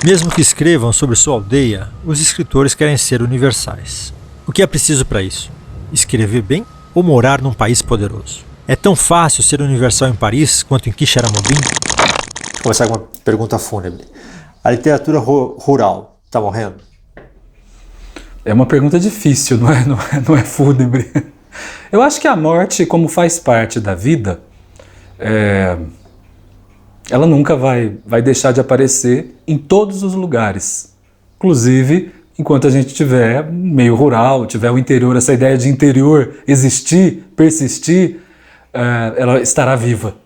Mesmo que escrevam sobre sua aldeia, os escritores querem ser universais. O que é preciso para isso? Escrever bem ou morar num país poderoso? É tão fácil ser universal em Paris quanto em Quixeramobim? Vou começar com uma pergunta fúnebre. A literatura rural está morrendo? É uma pergunta difícil, não é fúnebre. Eu acho que a morte, como faz parte da vida, ela nunca vai deixar de aparecer em todos os lugares. Inclusive, enquanto a gente tiver meio rural, tiver o interior, essa ideia de interior existir, persistir, ela estará viva.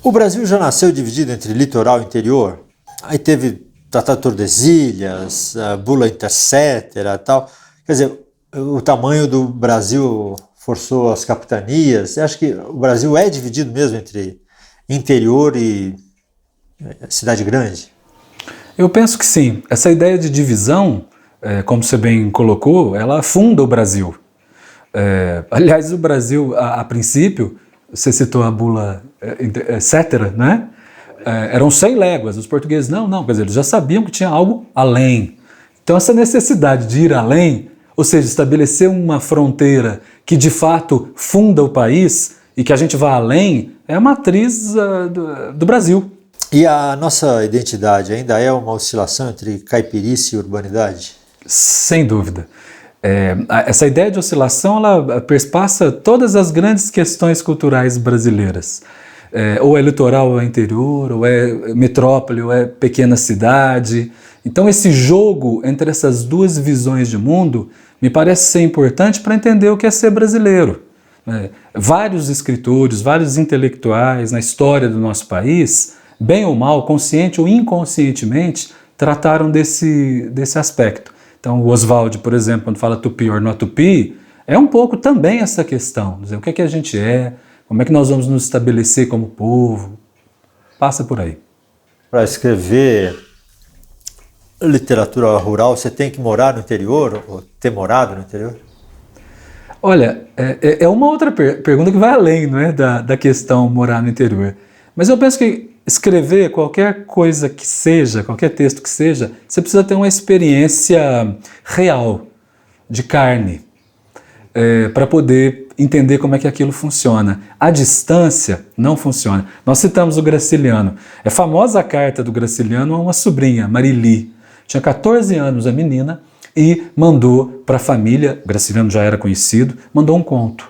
O Brasil já nasceu dividido entre litoral e interior? Aí teve Tratado de Tordesilhas, Bula Intercetera e tal. Quer dizer, o tamanho do Brasil forçou as capitanias. Você acha que o Brasil é dividido mesmo entre interior e cidade grande? Eu penso que sim. Essa ideia de divisão, como você bem colocou, ela afunda o Brasil. Aliás, o Brasil, a princípio, você citou a Bula Intercetera, né? Eram 100 léguas. Os portugueses, quer dizer, eles já sabiam que tinha algo além. Então, essa necessidade de ir além, ou seja, estabelecer uma fronteira que de fato funda o país e que a gente vá além, é a matriz do Brasil. E a nossa identidade ainda é uma oscilação entre caipirice e urbanidade? Sem dúvida. Essa ideia de oscilação, ela perspassa todas as grandes questões culturais brasileiras. Ou é litoral ou é interior, ou é metrópole ou é pequena cidade. Então esse jogo entre essas duas visões de mundo me parece ser importante para entender o que é ser brasileiro. Vários escritores, vários intelectuais na história do nosso país, bem ou mal, consciente ou inconscientemente, trataram desse aspecto. Então o Oswald, por exemplo, quando fala tupi or not tupi, é um pouco também essa questão, dizer, o que é que a gente é, como é que nós vamos nos estabelecer como povo, passa por aí. Para escrever literatura rural, você tem que morar no interior, ou ter morado no interior? Olha, é uma outra pergunta que vai além, não é, da questão morar no interior. Mas eu penso que escrever qualquer coisa que seja, qualquer texto que seja, você precisa ter uma experiência real, de carne, para poder entender como é que aquilo funciona. A distância não funciona. Nós citamos o Graciliano. É famosa a carta do Graciliano a uma sobrinha, Marili. Tinha 14 anos a menina e mandou para a família, o Graciliano já era conhecido, mandou um conto.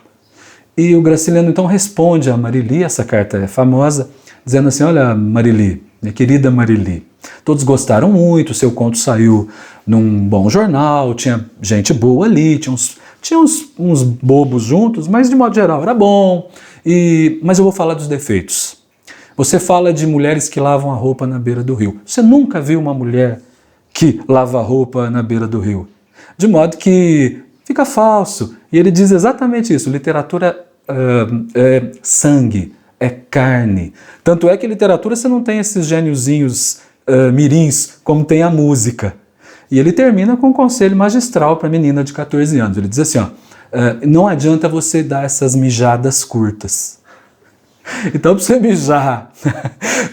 E o Graciliano então responde a Marili, essa carta é famosa, dizendo assim, olha Marili, minha querida Marili, todos gostaram muito, seu conto saiu num bom jornal, tinha gente boa ali, tinha uns bobos juntos, mas de modo geral era bom, mas eu vou falar dos defeitos. Você fala de mulheres que lavam a roupa na beira do rio. Você nunca viu uma mulher que lava a roupa na beira do rio? De modo que fica falso. E ele diz exatamente isso, literatura é sangue, é carne. Tanto é que literatura você não tem esses gêniozinhos mirins como tem a música. E ele termina com um conselho magistral para a menina de 14 anos. Ele diz assim, não adianta você dar essas mijadas curtas. Então, para você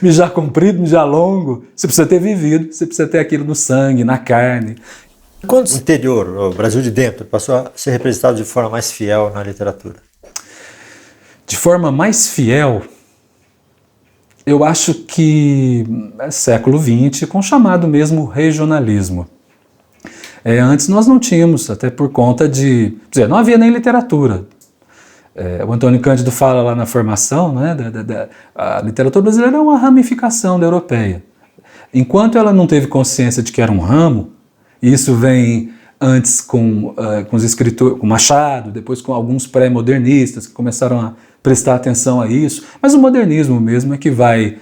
mijar comprido, mijar longo, você precisa ter vivido, você precisa ter aquilo no sangue, na carne. Quando o interior, o Brasil de dentro, passou a ser representado de forma mais fiel na literatura? De forma mais fiel, eu acho que é século XX, com o chamado mesmo regionalismo. Antes nós não tínhamos, até por conta não havia nem literatura. O Antônio Cândido fala lá na formação, né, a literatura brasileira é uma ramificação da europeia. Enquanto ela não teve consciência de que era um ramo, e isso vem antes com os escritores, com Machado, depois com alguns pré-modernistas que começaram a prestar atenção a isso, mas o modernismo mesmo é que vai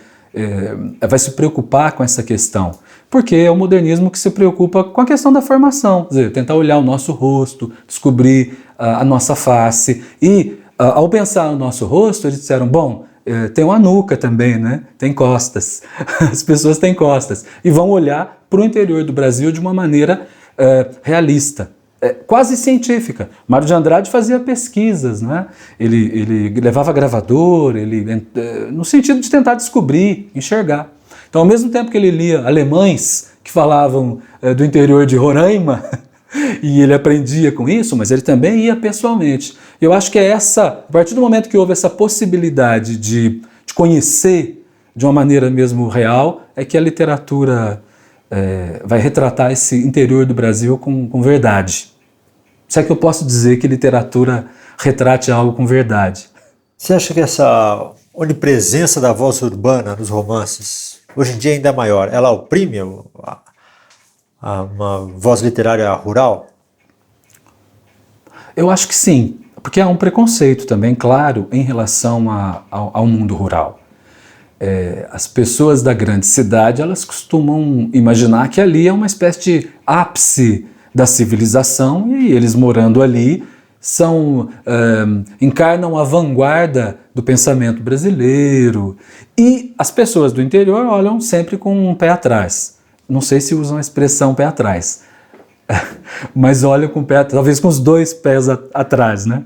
se preocupar com essa questão, porque é o modernismo que se preocupa com a questão da formação, quer dizer, tentar olhar o nosso rosto, descobrir a nossa face, e ao pensar no nosso rosto, eles disseram, bom, tem uma nuca também, né? Tem costas, as pessoas têm costas, e vão olhar para o interior do Brasil de uma maneira realista, quase científica. Mário de Andrade fazia pesquisas, né? Ele levava gravador, no sentido de tentar descobrir, enxergar. Então, ao mesmo tempo que ele lia alemães que falavam do interior de Roraima, e ele aprendia com isso, mas ele também ia pessoalmente. Eu acho que a partir do momento que houve essa possibilidade de conhecer de uma maneira mesmo real, é que a literatura vai retratar esse interior do Brasil com verdade. Se é que eu posso dizer que literatura retrate algo com verdade. Você acha que essa onipresença da voz urbana nos romances, hoje em dia ainda é maior, ela oprime uma voz literária rural? Eu acho que sim, porque há um preconceito também, claro, em relação ao mundo rural. As pessoas da grande cidade, elas costumam imaginar que ali é uma espécie de ápice da civilização e eles morando ali encarnam a vanguarda do pensamento brasileiro. E as pessoas do interior olham sempre com um pé atrás. Não sei se usam a expressão pé atrás, mas olham com o pé, talvez com os dois pés atrás, né?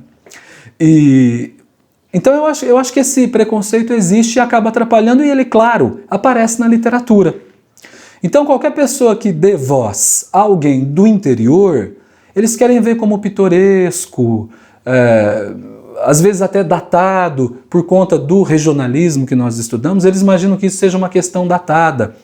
Então eu acho que esse preconceito existe e acaba atrapalhando, e ele, claro, aparece na literatura. Então qualquer pessoa que dê voz a alguém do interior, eles querem ver como pitoresco, às vezes até datado, por conta do regionalismo que nós estudamos, eles imaginam que isso seja uma questão datada.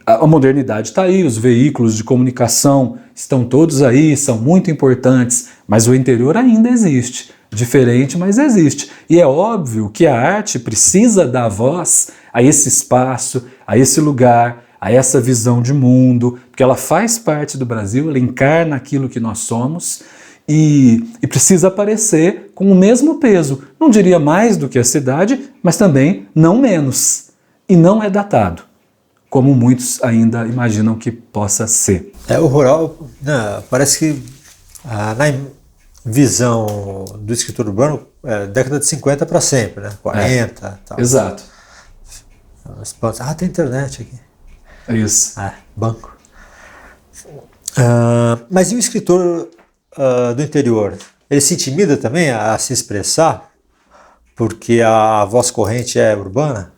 A modernidade está aí, os veículos de comunicação estão todos aí, são muito importantes, mas o interior ainda existe. Diferente, mas existe. E é óbvio que a arte precisa dar voz a esse espaço, a esse lugar, a essa visão de mundo, porque ela faz parte do Brasil, ela encarna aquilo que nós somos e precisa aparecer com o mesmo peso. Não diria mais do que a cidade, mas também não menos. E não é datado, como muitos ainda imaginam que possa ser. O rural, né, parece que na visão do escritor urbano, década de 50 para sempre, né? 40 tal. Exato. Tem internet aqui. É isso. Banco. Mas e o escritor do interior? Ele se intimida também a se expressar porque a voz corrente é urbana?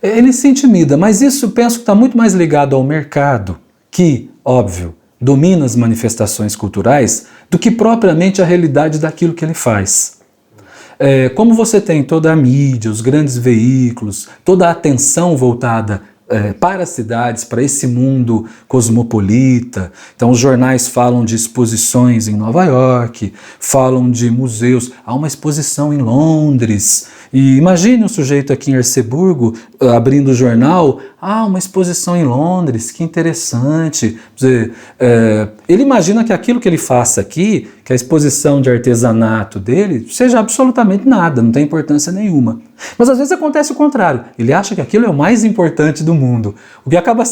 Ele se intimida, mas isso penso que está muito mais ligado ao mercado, que, óbvio, domina as manifestações culturais, do que propriamente a realidade daquilo que ele faz. Como você tem toda a mídia, os grandes veículos, toda a atenção voltada para as cidades, para esse mundo cosmopolita. Então os jornais falam de exposições em Nova York, falam de museus, há uma exposição em Londres. E imagine um sujeito aqui em Arceburgo abrindo o jornal, uma exposição em Londres, que interessante. Ele imagina que aquilo que ele faça aqui, que a exposição de artesanato dele, seja absolutamente nada, não tem importância nenhuma. Mas às vezes acontece o contrário, ele acha que aquilo é o mais importante do mundo, o que acaba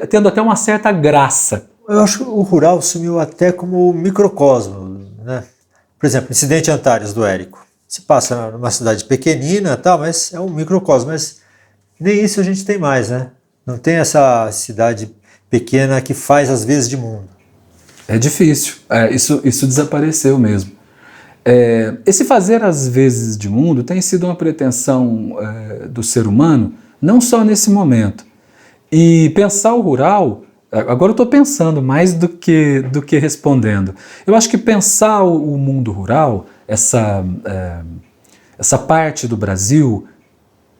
tendo até uma certa graça. Eu acho que o rural sumiu até como microcosmo, né? Por exemplo, Incidente Antares, do Érico. Se passa numa cidade pequenina, tal, mas é um microcosmo, mas nem isso a gente tem mais, né? Não tem essa cidade pequena que faz as vezes de mundo. É difícil, isso desapareceu mesmo. Esse fazer as vezes de mundo tem sido uma pretensão do ser humano, não só nesse momento. E pensar o rural, agora eu estou pensando mais do que respondendo. Eu acho que pensar o mundo rural, essa parte do Brasil,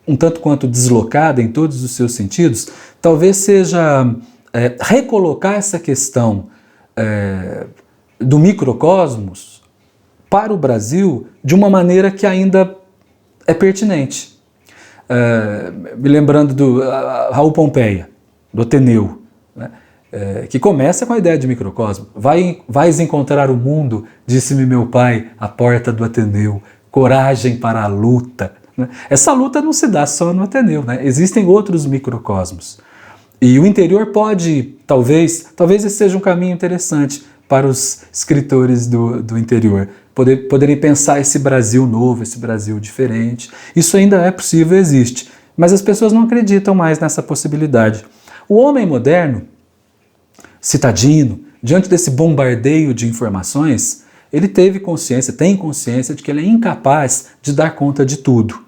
um tanto quanto deslocada em todos os seus sentidos, talvez seja recolocar essa questão do microcosmos para o Brasil de uma maneira que ainda é pertinente. Me lembrando do Raul Pompeia, do Ateneu, né? Que começa com a ideia de microcosmo. Vais encontrar o mundo, disse-me meu pai, à porta do Ateneu, coragem para a luta. Né? Essa luta não se dá só no Ateneu, né? Existem outros microcosmos. E o interior pode, talvez esse seja um caminho interessante para os escritores do interior, poderem pensar esse Brasil novo, esse Brasil diferente. Isso ainda é possível, existe, mas as pessoas não acreditam mais nessa possibilidade. O homem moderno, citadino, diante desse bombardeio de informações, ele tem consciência de que ele é incapaz de dar conta de tudo.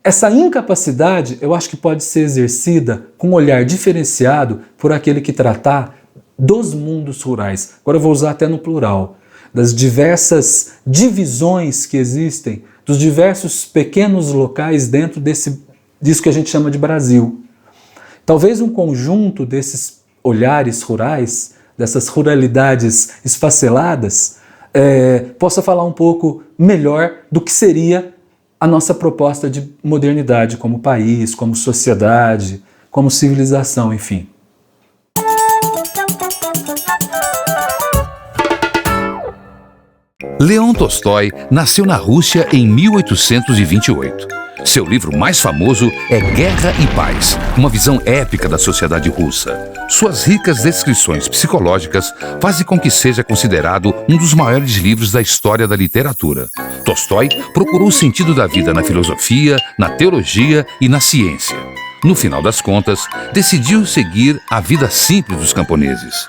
Essa incapacidade, eu acho que pode ser exercida com um olhar diferenciado por aquele que tratar dos mundos rurais. Agora eu vou usar até no plural, das diversas divisões que existem, dos diversos pequenos locais dentro disso que a gente chama de Brasil. Talvez um conjunto desses olhares rurais, dessas ruralidades esfaceladas, possa falar um pouco melhor do que seria a nossa proposta de modernidade como país, como sociedade, como civilização, enfim. Leon Tolstói nasceu na Rússia em 1828. Seu livro mais famoso é Guerra e Paz, uma visão épica da sociedade russa. Suas ricas descrições psicológicas fazem com que seja considerado um dos maiores livros da história da literatura. Tolstói procurou o sentido da vida na filosofia, na teologia e na ciência. No final das contas, decidiu seguir a vida simples dos camponeses.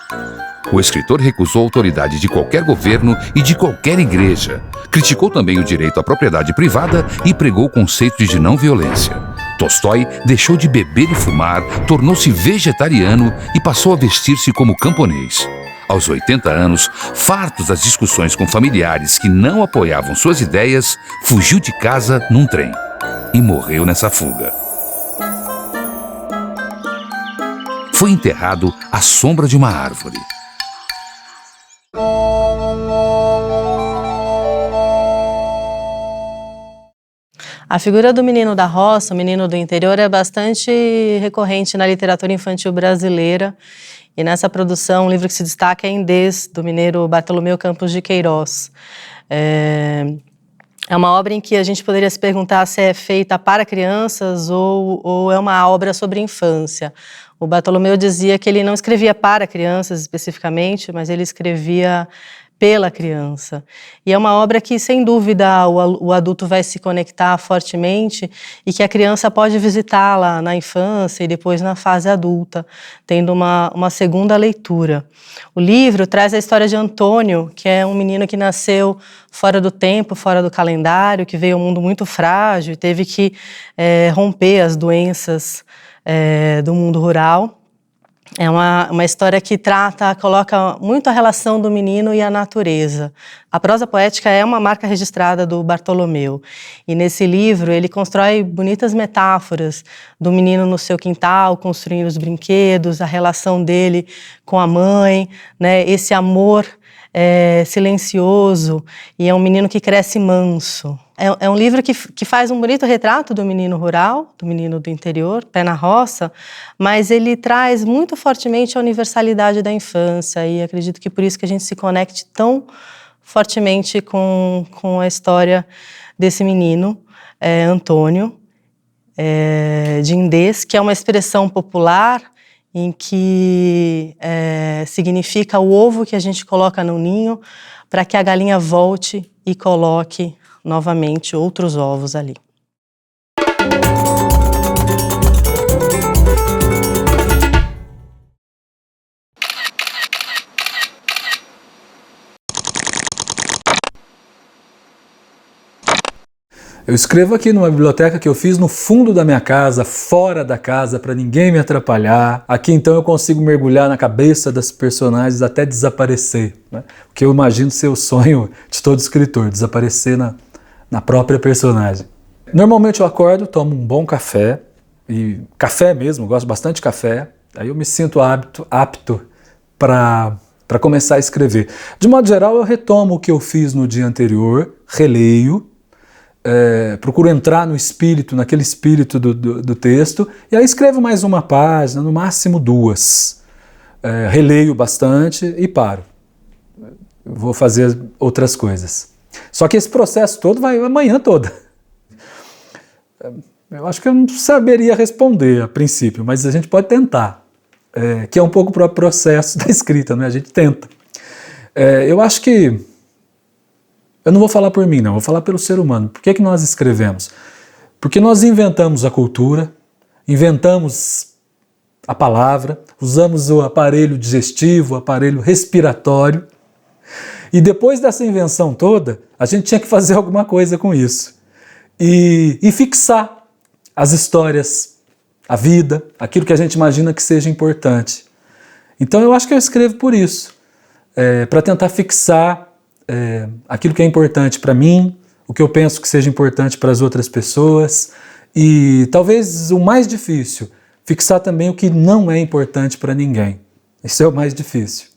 O escritor recusou a autoridade de qualquer governo e de qualquer igreja. Criticou também o direito à propriedade privada e pregou o conceito de não violência. Tolstói deixou de beber e fumar, tornou-se vegetariano e passou a vestir-se como camponês. Aos 80 anos, farto das discussões com familiares que não apoiavam suas ideias, fugiu de casa num trem e morreu nessa fuga. Foi enterrado à sombra de uma árvore. A figura do menino da roça, o menino do interior, é bastante recorrente na literatura infantil brasileira. E nessa produção, um livro que se destaca é Indês, do mineiro Bartolomeu Campos de Queiroz. É uma obra em que a gente poderia se perguntar se é feita para crianças ou é uma obra sobre infância. O Bartolomeu dizia que ele não escrevia para crianças especificamente, mas ele escrevia pela criança. E é uma obra que, sem dúvida, o adulto vai se conectar fortemente e que a criança pode visitá-la na infância e depois na fase adulta, tendo uma segunda leitura. O livro traz a história de Antônio, que é um menino que nasceu fora do tempo, fora do calendário, que veio ao mundo muito frágil e teve que romper as doenças do mundo rural. É uma história que coloca muito a relação do menino e a natureza. A prosa poética é uma marca registrada do Bartolomeu. E nesse livro ele constrói bonitas metáforas do menino no seu quintal, construindo os brinquedos, a relação dele com a mãe, né? Esse amor silencioso, e é um menino que cresce manso. É um livro que faz um bonito retrato do menino rural, do menino do interior, pé na roça, mas ele traz muito fortemente a universalidade da infância, e acredito que por isso que a gente se conecte tão fortemente com a história desse menino, Antônio, de Indês, que é uma expressão popular em que significa o ovo que a gente coloca no ninho para que a galinha volte e coloque novamente outros ovos ali. Eu escrevo aqui numa biblioteca que eu fiz no fundo da minha casa, fora da casa, para ninguém me atrapalhar. Aqui então eu consigo mergulhar na cabeça das personagens até desaparecer, né? O que eu imagino ser o sonho de todo escritor, desaparecer na própria personagem. Normalmente eu acordo, tomo um bom café, e café mesmo, gosto bastante de café, aí eu me sinto apto para começar a escrever. De modo geral, eu retomo o que eu fiz no dia anterior, releio, procuro entrar no espírito, naquele espírito do texto, e aí escrevo mais uma página, no máximo 2. Releio bastante e paro. Vou fazer outras coisas. Só que esse processo todo vai a manhã toda. Eu acho que eu não saberia responder a princípio, mas a gente pode tentar, que é um pouco o próprio processo da escrita, né? A gente tenta. Eu acho que eu não vou falar por mim, não, vou falar pelo ser humano. Por que nós escrevemos? Porque nós inventamos a cultura, inventamos a palavra, usamos o aparelho digestivo, o aparelho respiratório, e depois dessa invenção toda, a gente tinha que fazer alguma coisa com isso. E fixar as histórias, a vida, aquilo que a gente imagina que seja importante. Então eu acho que eu escrevo por isso, para tentar fixar aquilo que é importante para mim, o que eu penso que seja importante para as outras pessoas e talvez o mais difícil, fixar também o que não é importante para ninguém. Isso é o mais difícil.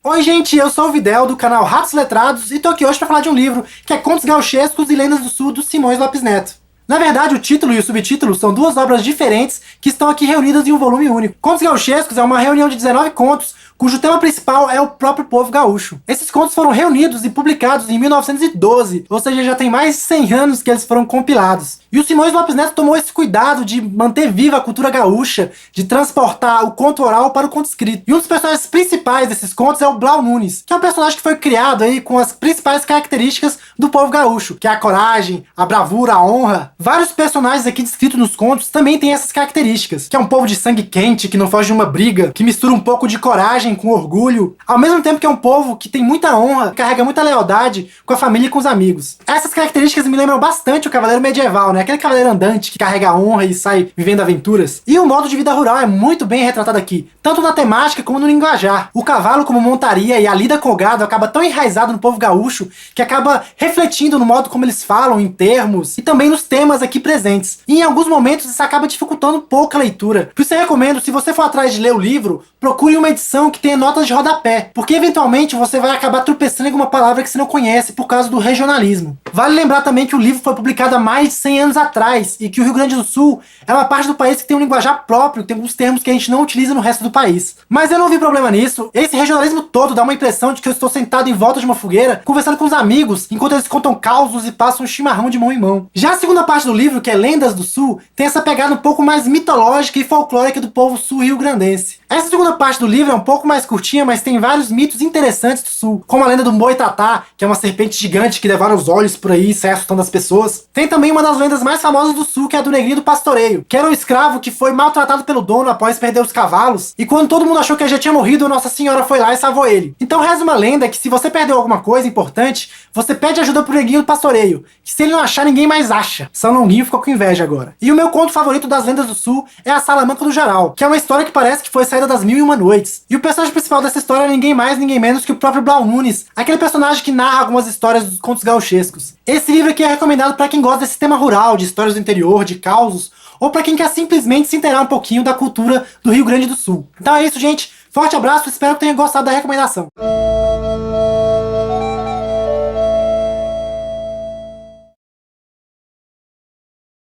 Oi gente, eu sou o Videl do canal Ratos Letrados e tô aqui hoje para falar de um livro que é Contos Gauchescos e Lendas do Sul, do Simões Lopes Neto. Na verdade, o título e o subtítulo são duas obras diferentes que estão aqui reunidas em um volume único. Contos Gauchescos é uma reunião de 19 contos, cujo tema principal é o próprio povo gaúcho. Esses contos foram reunidos e publicados em 1912, ou seja, já tem mais de 100 anos que eles foram compilados. E o Simões Lopes Neto tomou esse cuidado de manter viva a cultura gaúcha, de transportar o conto oral para o conto escrito. E um dos personagens principais desses contos é o Blau Nunes, que é um personagem que foi criado aí com as principais características do povo gaúcho, que é a coragem, a bravura, a honra. Vários personagens aqui descritos nos contos também têm essas características, que é um povo de sangue quente, que não foge de uma briga, que mistura um pouco de coragem com orgulho, ao mesmo tempo que é um povo que tem muita honra, carrega muita lealdade com a família e com os amigos. Essas características me lembram bastante o cavaleiro medieval, né? Aquele cavaleiro andante que carrega a honra e sai vivendo aventuras. E o modo de vida rural é muito bem retratado aqui, tanto na temática como no linguajar. O cavalo como montaria e a lida com o gado acaba tão enraizado no povo gaúcho que acaba refletindo no modo como eles falam, em termos, e também nos temas aqui presentes. E em alguns momentos isso acaba dificultando um pouco a leitura. Por isso eu recomendo, se você for atrás de ler o livro, procure uma edição que tenha notas de rodapé, porque eventualmente você vai acabar tropeçando em alguma palavra que você não conhece por causa do regionalismo. Vale lembrar também que o livro foi publicado há mais de 100 anos atrás e que o Rio Grande do Sul é uma parte do país que tem um linguajar próprio, tem alguns termos que a gente não utiliza no resto do país. Mas eu não vi problema nisso. Esse regionalismo todo dá uma impressão de que eu estou sentado em volta de uma fogueira, conversando com os amigos, enquanto eles contam causos e passam um chimarrão de mão em mão. Já a segunda parte do livro, que é Lendas do Sul, tem essa pegada um pouco mais mitológica e folclórica do povo sul-rio-grandense. Essa segunda parte do livro é um pouco mais curtinha, mas tem vários mitos interessantes do sul, como a lenda do Boitatá, que é uma serpente gigante que devora os olhos por aí e sai assustando as pessoas. Tem também uma das lendas mais famosas do sul, que é a do Negrinho do Pastoreio, que era um escravo que foi maltratado pelo dono após perder os cavalos, e quando todo mundo achou que ele já tinha morrido, Nossa Senhora foi lá e salvou ele. Então reza uma lenda que se você perdeu alguma coisa importante, você pede ajuda pro Negrinho do Pastoreio, que se ele não achar, ninguém mais acha. São Longuinho ficou com inveja agora. E o meu conto favorito das lendas do sul é a Salamanca do Jaral, que é uma história que parece que foi saída das 1001 Noites. E o personagem principal dessa história é ninguém mais, ninguém menos que o próprio Blau Nunes, aquele personagem que narra algumas histórias dos contos gauchescos. Esse livro aqui é recomendado para quem gosta desse tema rural, de histórias do interior, de causos, ou para quem quer simplesmente se inteirar um pouquinho da cultura do Rio Grande do Sul. Então é isso, gente. Forte abraço, espero que tenham gostado da recomendação.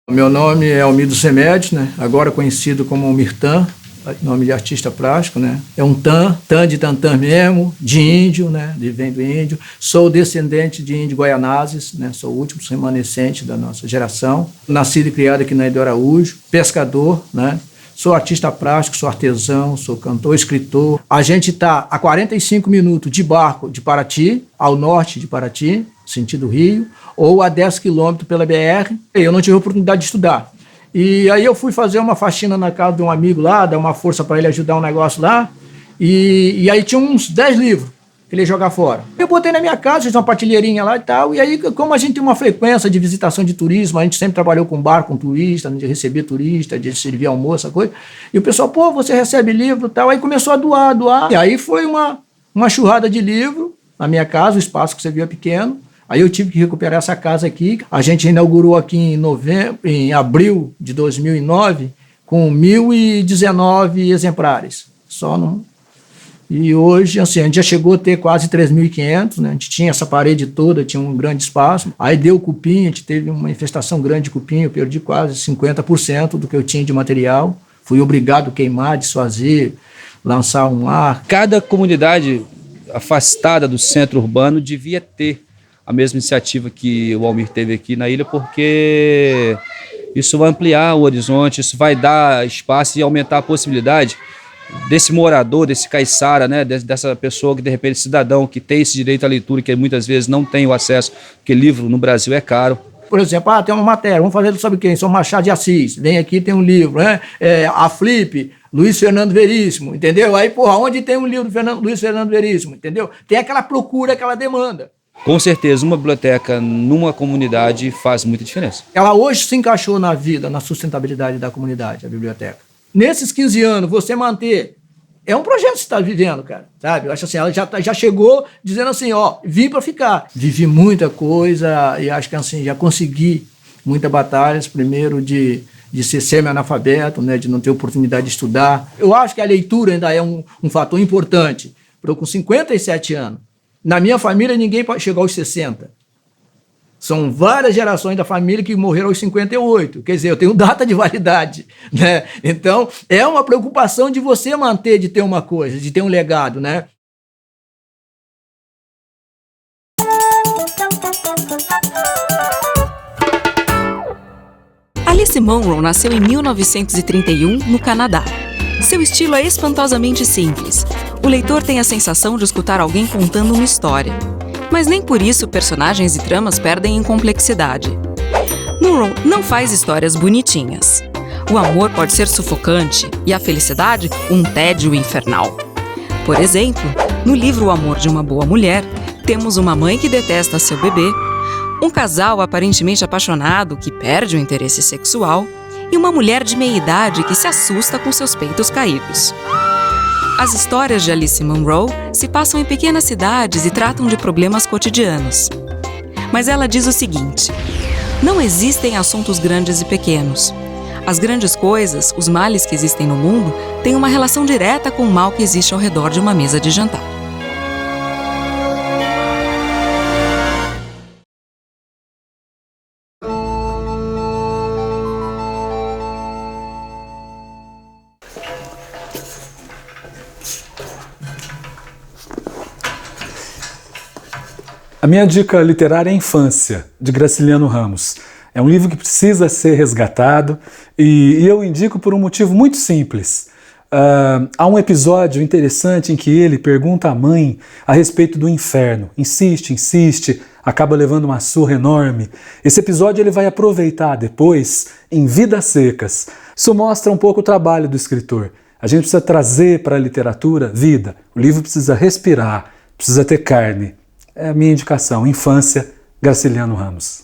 Meu nome é Almido Semedes, né? Agora conhecido como Mirtan, nome de artista plástico, né? É um tan de tantã mesmo, de índio, né? Vem do índio. Sou descendente de índio Guaianazes, né? Sou o último remanescente da nossa geração. Nascido e criado aqui na Ilha do Araújo, pescador, né? Sou artista plástico, sou artesão, sou cantor, escritor. A gente está a 45 minutos de barco de Paraty, ao norte de Paraty, sentido Rio, ou a 10 quilômetros pela BR. Eu não tive a oportunidade de estudar. E aí eu fui fazer uma faxina na casa de um amigo lá, dar uma força para ele ajudar um negócio lá, e aí tinha uns 10 livros que ele ia jogar fora. Eu botei na minha casa, fiz uma partilheirinha lá e tal, e aí como a gente tem uma frequência de visitação de turismo, a gente sempre trabalhou com bar, com turista, de receber turista, de servir almoço, essa coisa, e o pessoal, pô, você recebe livro e tal, aí começou a doar, e aí foi uma churrada de livro na minha casa, o espaço que você viu é pequeno. Aí eu tive que recuperar essa casa aqui. A gente inaugurou aqui em abril de 2009 com 1.019 exemplares. E hoje, assim, a gente já chegou a ter quase 3.500, né? A gente tinha essa parede toda, tinha um grande espaço. Aí deu cupim, a gente teve uma infestação grande de cupim, eu perdi quase 50% do que eu tinha de material. Fui obrigado a queimar, desfazer, lançar um ar. Cada comunidade afastada do centro urbano devia ter a mesma iniciativa que o Almir teve aqui na ilha, porque isso vai ampliar o horizonte, isso vai dar espaço e aumentar a possibilidade desse morador, desse caiçara, né, dessa pessoa que de repente cidadão que tem esse direito à leitura, que muitas vezes não tem o acesso, porque livro no Brasil é caro. Por exemplo, tem uma matéria, vamos fazer sobre quem? São Machado de Assis, vem aqui, tem um livro, né? A Flip, Luiz Fernando Veríssimo, entendeu? Aí, porra, onde tem um livro do Luiz Fernando Veríssimo, entendeu? Tem aquela procura, aquela demanda. Com certeza, uma biblioteca numa comunidade faz muita diferença. Ela hoje se encaixou na vida, na sustentabilidade da comunidade, a biblioteca. Nesses 15 anos, você manter... É um projeto que você está vivendo, cara, sabe? Eu acho assim, ela já chegou dizendo assim, ó, vim para ficar. Vivi muita coisa e acho que assim, já consegui muitas batalhas, primeiro de ser semi-analfabeto, né, de não ter oportunidade de estudar. Eu acho que a leitura ainda é um fator importante. Eu com 57 anos, na minha família ninguém chegou aos 60. São várias gerações da família que morreram aos 58. Quer dizer, eu tenho data de validade, né? Então, é uma preocupação de você manter, de ter uma coisa, de ter um legado, né? Alice Munro nasceu em 1931, no Canadá. Seu estilo é espantosamente simples. O leitor tem a sensação de escutar alguém contando uma história. Mas nem por isso personagens e tramas perdem em complexidade. Munro não faz histórias bonitinhas. O amor pode ser sufocante e a felicidade um tédio infernal. Por exemplo, no livro O Amor de uma Boa Mulher, temos uma mãe que detesta seu bebê, um casal aparentemente apaixonado que perde o interesse sexual e uma mulher de meia-idade que se assusta com seus peitos caídos. As histórias de Alice Munro se passam em pequenas cidades e tratam de problemas cotidianos. Mas ela diz o seguinte: não existem assuntos grandes e pequenos. As grandes coisas, os males que existem no mundo, têm uma relação direta com o mal que existe ao redor de uma mesa de jantar. A minha dica literária é Infância, de Graciliano Ramos. É um livro que precisa ser resgatado e eu indico por um motivo muito simples. Há um episódio interessante em que ele pergunta à mãe a respeito do inferno. Insiste, acaba levando uma surra enorme. Esse episódio ele vai aproveitar depois em Vidas Secas. Isso mostra um pouco o trabalho do escritor. A gente precisa trazer para a literatura vida. O livro precisa respirar, precisa ter carne. É a minha indicação, Infância, Graciliano Ramos.